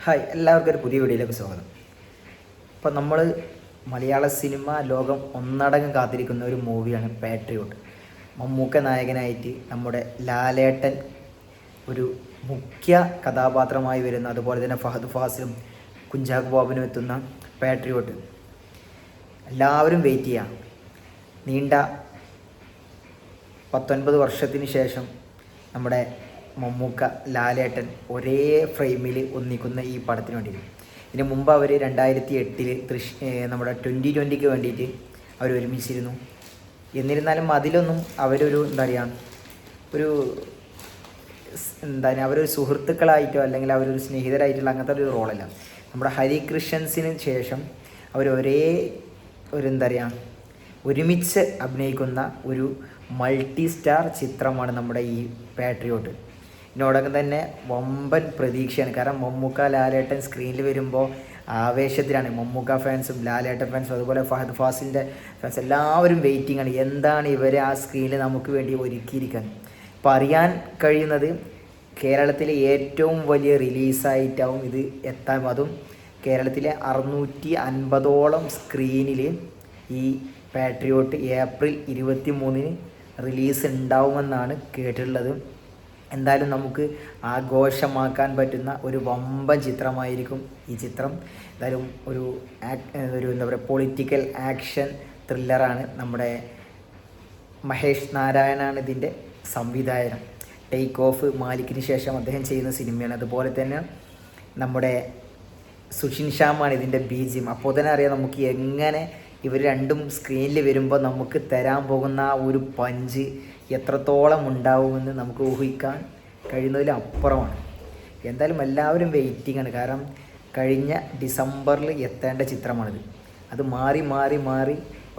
Hi, എല്ലാവർക്കും ഒരു പുതിയ വീഡിയോയിലേക്ക് സ്വാഗതം. അപ്പോൾ നമ്മൾ മലയാള സിനിമ ലോകം ഒന്നടങ്കം കാത്തിരിക്കുന്ന ഒരു മൂവിയാണ് പാട്രിയോട്ട്. മമ്മൂക്ക നായകനായിട്ട് നമ്മുടെ ലാലേട്ടൻ ഒരു മുഖ്യ കഥാപാത്രമായി വരുന്ന, അതുപോലെ തന്നെ ഫഹദ് ഫാസിലും കുഞ്ചാക്കോ ബോബനും എത്തുന്ന പാട്രിയോട്ട് എല്ലാവരും വെയിറ്റ് ചെയ്യാം. നീണ്ട 19 വർഷത്തിന് ശേഷം നമ്മുടെ മമ്മൂക്ക ലാലേട്ടൻ ഒരേ ഫ്രെയിമിൽ ഒന്നിക്കുന്ന ഈ പടത്തിന് വേണ്ടി. ഇതിന് മുമ്പ് അവർ 2008 നമ്മുടെ 2020 വേണ്ടിയിട്ട് അവർ ഒരുമിച്ചിരുന്നു. എന്നിരുന്നാലും അതിലൊന്നും അവരൊരു അവരൊരു സുഹൃത്തുക്കളായിട്ടോ അല്ലെങ്കിൽ അവരൊരു സ്നേഹിതരായിട്ടുള്ള അങ്ങനത്തെ ഒരു റോളല്ല. നമ്മുടെ ഹരികൃഷ്ണൻസിന് ശേഷം അവർ ഒരുമിച്ച് അഭിനയിക്കുന്ന ഒരു മൾട്ടി സ്റ്റാർ ചിത്രമാണ് നമ്മുടെ ഈ പാട്രിയോട്ട്. ഇതിനോടകം തന്നെ വമ്പൻ പ്രതീക്ഷയാണ്. കാരണം മമ്മൂക്ക ലാലേട്ടൻ സ്ക്രീനിൽ വരുമ്പോൾ ആവേശത്തിലാണ്. മമ്മൂക്ക ഫാൻസും ലാലേട്ടൻ ഫാൻസും അതുപോലെ ഫഹദ് ഫാസിലിൻ്റെ ഫാൻസ് എല്ലാവരും വെയിറ്റിംഗ് ആണ്. എന്താണ് ഇവരെ ആ സ്ക്രീനിൽ നമുക്ക് വേണ്ടി ഒരുക്കിയിരിക്കാൻ. ഇപ്പോൾ അറിയാൻ കഴിയുന്നത് കേരളത്തിലെ ഏറ്റവും വലിയ റിലീസായിട്ടാവും ഇത് എത്താൻ. അതും കേരളത്തിലെ 650ഓളം സ്ക്രീനിൽ ഈ പാട്രിയോട്ട് ഏപ്രിൽ 23 റിലീസ് ഉണ്ടാവുമെന്നാണ് കേട്ടിട്ടുള്ളത്. എന്തായാലും നമുക്ക് ആഘോഷമാക്കാൻ പറ്റുന്ന ഒരു വമ്പൻ ചിത്രമായിരിക്കും ഈ ചിത്രം. എന്തായാലും ഒരു പൊളിറ്റിക്കൽ ആക്ഷൻ ത്രില്ലറാണ്. നമ്മുടെ മഹേഷ് നാരായണാണ് ഇതിൻ്റെ സംവിധായകൻ. ടേക്ക് ഓഫ് മാലിക്കിന് ശേഷം അദ്ദേഹം ചെയ്യുന്ന സിനിമയാണ്. അതുപോലെ തന്നെ നമ്മുടെ സുഷിൻ ശ്യാമാണ് ഇതിൻ്റെ BGM. അപ്പോൾ തന്നെ അറിയാം നമുക്ക് എങ്ങനെ ഇവർ രണ്ടും സ്ക്രീനിൽ വരുമ്പോൾ നമുക്ക് തരാൻ പോകുന്ന ആ ഒരു പഞ്ച് എത്രത്തോളം ഉണ്ടാവുമെന്ന് നമുക്ക് ഊഹിക്കാൻ കഴിയുന്നതിലപ്പുറമാണ്. എന്തായാലും എല്ലാവരും വെയിറ്റിംഗ് ആണ്. കാരണം കഴിഞ്ഞ ഡിസംബറിൽ എത്തേണ്ട ചിത്രമാണിത്. അത് മാറി മാറി മാറി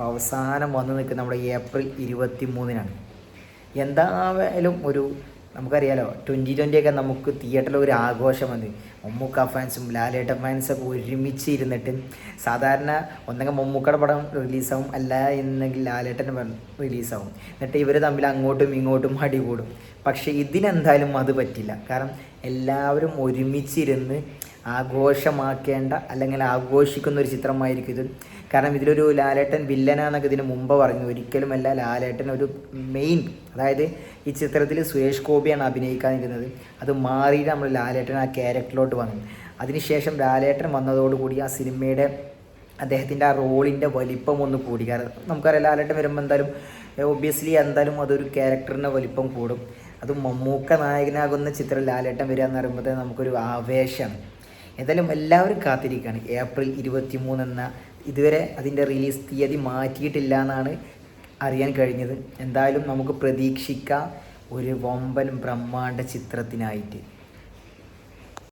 അവസാനം വന്ന് നിൽക്കുന്ന നമ്മുടെ ഏപ്രിൽ 23 എന്തായാലും നമുക്കറിയാലോ 2020 നമുക്ക് തിയേറ്ററിൽ ഒരു ആഘോഷം വന്ന് മമ്മൂക്ക ഫാൻസും ലാലേട്ടൻ ഫാൻസൊക്കെ ഒരുമിച്ച് ഇരുന്നിട്ട്, സാധാരണ ഒന്നെങ്കിൽ മമ്മൂക്കയുടെ പടം റിലീസാവും, അല്ല എന്നെങ്കിൽ ലാലേട്ടൻ്റെ പടം റിലീസാവും. എന്നിട്ട് ഇവർ തമ്മിൽ അങ്ങോട്ടും ഇങ്ങോട്ടും അടി കൂടും. പക്ഷേ ഇതിനെന്തായാലും അത് പറ്റില്ല. കാരണം എല്ലാവരും ഒരുമിച്ചിരുന്ന് ആഘോഷമാക്കേണ്ട അല്ലെങ്കിൽ ആഘോഷിക്കുന്ന ഒരു ചിത്രമായിരിക്കും ഇത്. കാരണം ഇതിലൊരു ലാലേട്ടൻ വില്ലനാന്നൊക്കെ ഇതിന് മുമ്പ് പറഞ്ഞു. ഒരിക്കലുമല്ല, ലാലേട്ടൻ ഒരു മെയിൻ, അതായത് ഈ ചിത്രത്തിൽ സുരേഷ് ഗോപിയാണ് അഭിനയിക്കാനിരുന്നത്. അത് മാറിയിട്ട് നമ്മൾ ലാലേട്ടൻ ആ ക്യാരക്ടറിലോട്ട് വന്നു. അതിനുശേഷം ലാലേട്ടൻ വന്നതോടുകൂടി ആ സിനിമയുടെ അദ്ദേഹത്തിൻ്റെ ആ റോളിൻ്റെ വലിപ്പം ഒന്ന് കൂടി. കാരണം നമുക്കറിയാം ലാലേട്ടൻ വരുമ്പോൾ എന്തായാലും ഒബ്വിയസ്ലി എന്തായാലും അതൊരു ക്യാരക്ടറിൻ്റെ വലിപ്പം കൂടും. അത് മമ്മൂക്ക നായകനാകുന്ന ചിത്രം ലാലേട്ടൻ വരിക എന്ന് പറയുമ്പോൾ നമുക്കൊരു ആവേശമാണ്. എന്തായാലും എല്ലാവരും കാത്തിരിക്കുകയാണ്. ഏപ്രിൽ 23 ഇതുവരെ അതിൻ്റെ റിലീസ് തീയതി മാറ്റിയിട്ടില്ല എന്നാണ് അറിയാൻ കഴിഞ്ഞത്. എന്തായാലും നമുക്ക് പ്രതീക്ഷിക്കാം ഒരു വമ്പൻ ബ്രഹ്മാണ്ഡ ചിത്രത്തിനായിട്ട്.